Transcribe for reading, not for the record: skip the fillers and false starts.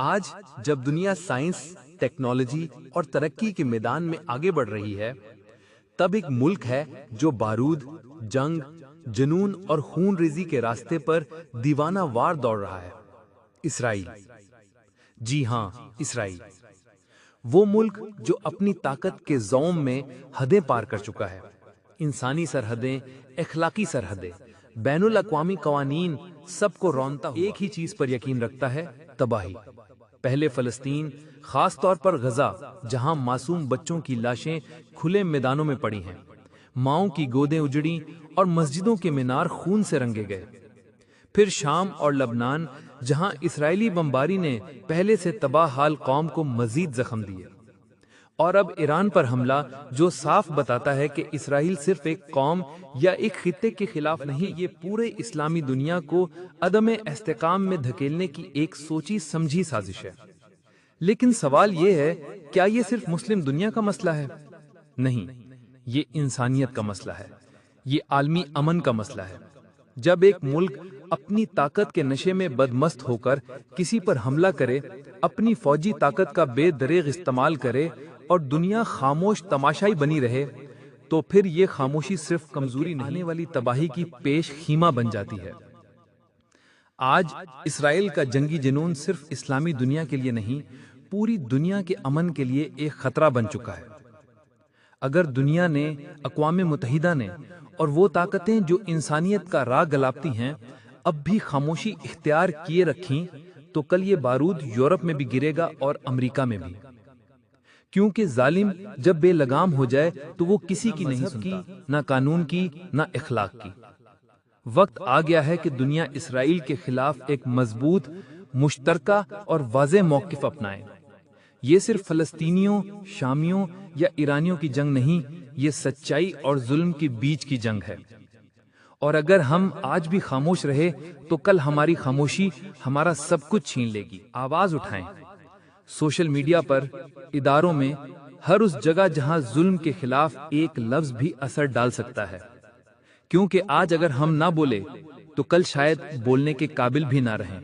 آج جب دنیا سائنس، ٹیکنالوجی اور ترقی کے میدان میں آگے بڑھ رہی ہے، تب ایک ملک ہے جو بارود، جنگ، جنون اور خون ریزی کے راستے پر دیوانہ وار دوڑ رہا ہے۔ اسرائیل۔ جی ہاں، اسرائیل، وہ ملک جو اپنی طاقت کے زوم میں حدیں پار کر چکا ہے۔ انسانی سرحدیں، اخلاقی سرحدیں، بین الاقوامی قوانین، سب کو رونتا ہوا ایک ہی چیز پر یقین رکھتا ہے: تباہی۔ پہلے فلسطین، خاص طور پر غزہ، جہاں معصوم بچوں کی لاشیں کھلے میدانوں میں پڑی ہیں، ماؤں کی گودیں اجڑیں اور مسجدوں کے مینار خون سے رنگے گئے۔ پھر شام اور لبنان، جہاں اسرائیلی بمباری نے پہلے سے تباہ حال قوم کو مزید زخم دیے۔ اور اب ایران پر حملہ، جو صاف بتاتا ہے کہ اسرائیل صرف ایک قوم یا ایک خطے کے خلاف نہیں، یہ پورے اسلامی دنیا کو عدم استحکام میں دھکیلنے کی ایک سوچی سمجھی سازش ہے۔ لیکن سوال یہ ہے، کیا یہ صرف مسلم دنیا کا مسئلہ ہے؟ نہیں، یہ انسانیت کا مسئلہ ہے، یہ عالمی امن کا مسئلہ ہے۔ جب ایک ملک اپنی طاقت کے نشے میں بدمست ہو کر کسی پر حملہ کرے، اپنی فوجی طاقت کا بے دریغ استعمال کرے اور دنیا خاموش تماشائی بنی رہے، تو پھر یہ خاموشی صرف کمزوری نہیں، آنے والی تباہی کی پیش خیمہ بن جاتی ہے۔ آج اسرائیل کا جنگی جنون صرف اسلامی دنیا کے لیے نہیں، پوری دنیا کے امن کے لیے ایک خطرہ بن چکا ہے۔ اگر دنیا نے، اقوام متحدہ نے اور وہ طاقتیں جو انسانیت کا راہ گلاپتی ہیں اب بھی خاموشی اختیار کیے رکھیں، تو کل یہ بارود یورپ میں بھی گرے گا اور امریکہ میں بھی۔ کیونکہ ظالم جب بے لگام ہو جائے تو وہ کسی کی نہیں سنتا، نہ قانون کی، نہ اخلاق کی۔ وقت آ گیا ہے کہ دنیا اسرائیل کے خلاف ایک مضبوط، مشترکہ اور واضح موقف اپنائے۔ یہ صرف فلسطینیوں، شامیوں یا ایرانیوں کی جنگ نہیں، یہ سچائی اور ظلم کے بیچ کی جنگ ہے۔ اور اگر ہم آج بھی خاموش رہے تو کل ہماری خاموشی ہمارا سب کچھ چھین لے گی۔ آواز اٹھائیں، سوشل میڈیا پر، اداروں میں، ہر اس جگہ جہاں ظلم کے خلاف ایک لفظ بھی اثر ڈال سکتا ہے۔ کیونکہ آج اگر ہم نہ بولے تو کل شاید بولنے کے قابل بھی نہ رہیں۔